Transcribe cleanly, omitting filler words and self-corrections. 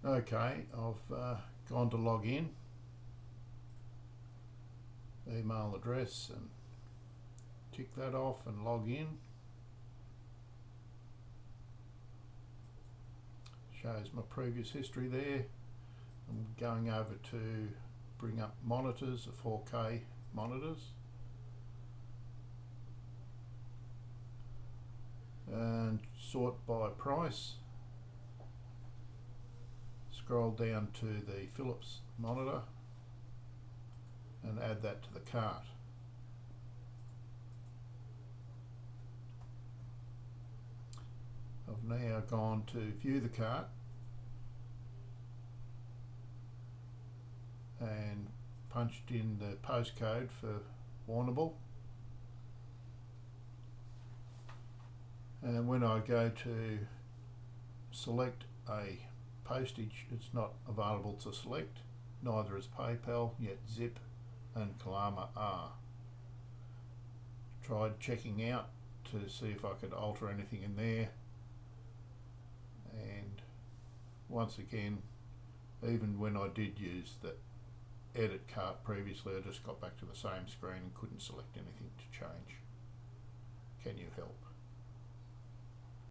Okay, I've gone to log in, email address, and tick that off and log in. Shows my previous history there. I'm going over to bring up monitors, the 4K monitors, and sort by price. Scroll down to the Philips monitor and add that to the cart. I've now gone to view the cart and punched in the postcode for Warrnambool, and when I go to select a postage, it's not available to select. Neither is PayPal, yet Zip and Kalama are. Tried checking out to see if I could alter anything in there, and once again, even when I did use the edit cart previously, I just got back to the same screen and couldn't select anything to change. Can you help?